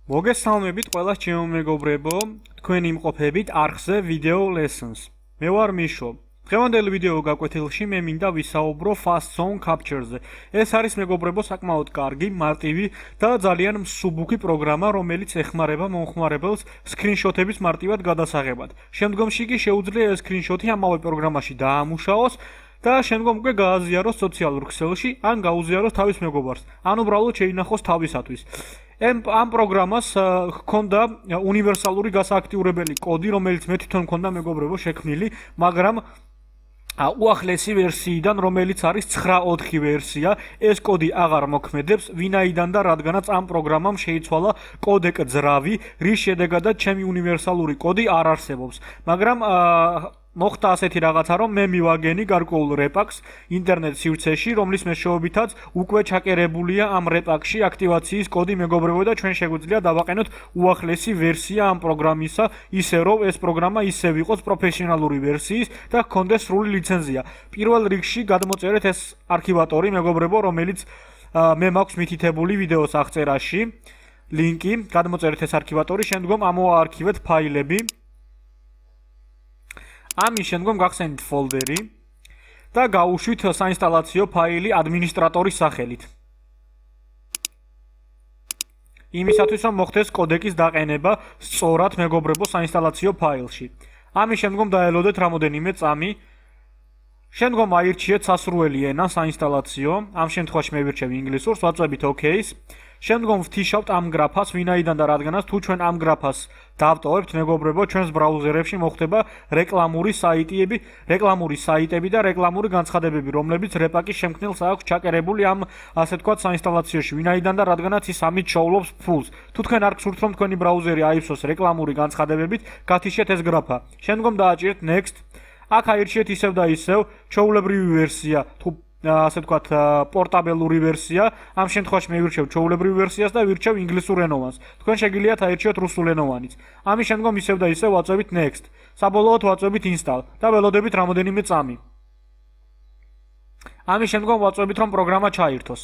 მოგესალმებით ყველას ჩემო მეგობრებო, თქვენ იმყოფებით არხზე video lessons. მე ვარ მიშო. დღევანდელი ვიდეო გაკვეთილში მე მინდა ვისაუბრო fast zone capture-ზე. ეს არის მეგობრებო საკმაოდ კარგი, მარტივი და ძალიან მსუბუქი პროგრამა, რომელიც ეხმარება მომხმარებელს სკრინშოტების მარტივად გადასაღებად. შემდგომში კი შეუძლია ეს სკრინშოტი ამავე პროგრამაში დაამუშავოს და შემდგომ უკვე გააზიაროს სოციალურ ქსელში, ან გაუზიაროს თავის მეგობარს, ან უბრალოდ შეინახოს თავისათვის. ამ პროგრამას ჰქონდა უნივერსალური გასააქტიურებელი კოდი, რომელიც მე თვითონ მქონდა მეგობრებო შექმნილი, მაგრამ უახლესი ვერსიიდან, რომელიც არის 9.4 ვერსია, ეს კოდი აღარ მოქმედებს, ვინაიდან და რადგანაც ამ პროგრამამ შეიცვალა კოდეკ ძრავი, რის შედეგადაც ჩემი უნივერსალური კოდი არ არსებობს. მაგრამ მოხდა ასეთი რაღაცა, რომ მე მივაგენი გარკვეულ რეპაკს ინტერნეტ სივრცეში, რომლის მეშვეობითაც უკვე ჩაკერებულია ამ რეპაკში აქტივაციის კოდი მეგობრებო და ჩვენ შეგვიძლია დავაყენოთ უახლესი ვერსია ამ პროგრამისა, ისე რომ ეს პროგრამა ისევ იყოს პროფესიონალური ვერსიის და ჰქონდეს სრული ლიცენზია. პირველ რიგში გადმოწერეთ ეს არქივატორი მეგობრებო, რომელიც მე მაქვს მითითებული ვიდეოს აღწერაში. ლინკი, გადმოწერეთ ეს არქივატორი, შემდგომ ამოაარქივეთ ფაილები. ამის შემდგომ გახსენით ფოლდერი და გაუშვით საინსტალაციო ფაილი ადმინისტრატორის სახელით. იმისათვის რომ მოხდეს კოდეკის დაყენება სწორად მეგობრებო საინსტალაციო ფაილში. ამის შემდგომ დაელოდეთ რამოდენიმე წამი. შემდგომ აირჩიეთ სასურველი ენა საინსტალაციო. ამ შემთხვევაში მე ვირჩევ ინგლისურს, ვაწვევით OK-ს. შემდგომ ვთიშავთ ამ გრაფას, ვინაიდან და რადგანაც თუ ჩვენ ამ გრაფას დავტოვებთ მეგობრებო, ჩვენს ბრაუზერებში მოხდება რეკლამური საიტები და რეკლამური განცხადებები, რომლებიც რეპაკის შემქმნელს აქვს ჩაკერებული ამ ასე ვთქვათ საინსტალაციოში, ვინაიდან და რადგანაც ის ამით შოულობს ფულს. თუ თქვენ არ გსურთ რომ თქვენი ბრაუზერი აივსოს რეკლამური განცხადებებით, გათიშეთ ეს გრაფა. შემდგომ დააჭირეთ next. აქ აირჩიეთ ისევ და ისევ ჩვეულებრივი ვერსია, თუ ასე ვთქვათ პორტაბელური ვერსია. ამ შემთხვევაში მე ვირჩევ ჩვეულებრივ ვერსიას და ვირჩევ ინგლისურენოვანს. თქვენ შეგიძლიათ აირჩიოთ რუსულენოვანიც. ამის შემდგომ ისევ და ისევ ვაწვევით next. საბოლოოდ ვაწვევით install და ველოდებით რამოდენიმე წამი. ამის შემდგომ ვაწვევით რომ პროგრამა ჩაირთოს.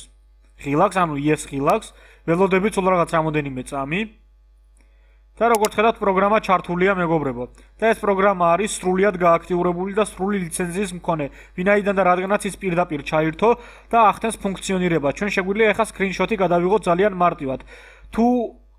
relax, ანუ yes relax, ველოდებით სულ რაღაც რამოდენიმე წამი. და როგორც ხედავთ, პროგრამა ჩართულია მეგობრებო. და ეს პროგრამა არის სრულიად გააქტიურებული და სრული ლიცენზიის მქონე, ვინაიდან და რადგანაც ის პირდაპირ ჩაირთო და ახდენს ფუნქციონირება. ჩვენ შეგვიძლია ახლა სკრინშოტი გადავიღოთ ძალიან მარტივად. თუ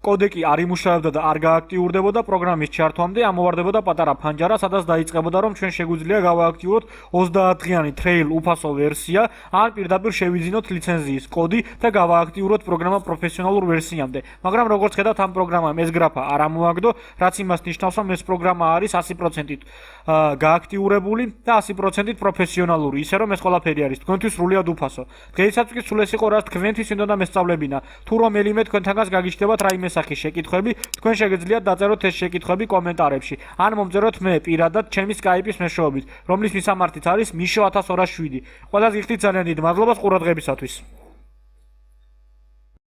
კოდეკი არ იმუშავებდა და არ გააქტიურდებოდა პროგრამის ჩართვამდე, ამოვარდებოდა პატარა ფანჯარა, სადაც დაიწყებოდა რომ ჩვენ შეგვიძლია გავააქტიუროთ 30-დღიანი trail უფასო ვერსია, ან პირდაპირ შევიძინოთ ლიცენზიის კოდი და გავააქტიუროთ პროგრამა პროფესიონალურ ვერსიამდე. მაგრამ როგორც ხედავთ, ამ პროგრამამ ეს გრაფა არ ამოაგდო, რაც იმას ნიშნავს, რომ ეს პროგრამა არის 100%-ით გააქტიურებული და 100%-ით პროფესიონალური, ისე რომ ეს ყველაფერი არის თქვენთვის სრულიად უფასო. დღეისაც კი სულ ეს იყო, რაც თქვენთვის უნდა მესწავლებინა. თუ რომელიმე თქვენთანგანს გაგიჩნდებათ რაიმე სახის შეკითხვები, თქვენ შეგიძლიათ დაწეროთ ეს შეკითხვები კომენტარებში, ან მომწეროთ მე პირადად ჩემი Skype-ის მეშვეობით, რომლის მისამართიც არის misho1207. ყველას გიხდით ძალიან დიდ მადლობას ყურადღებისათვის.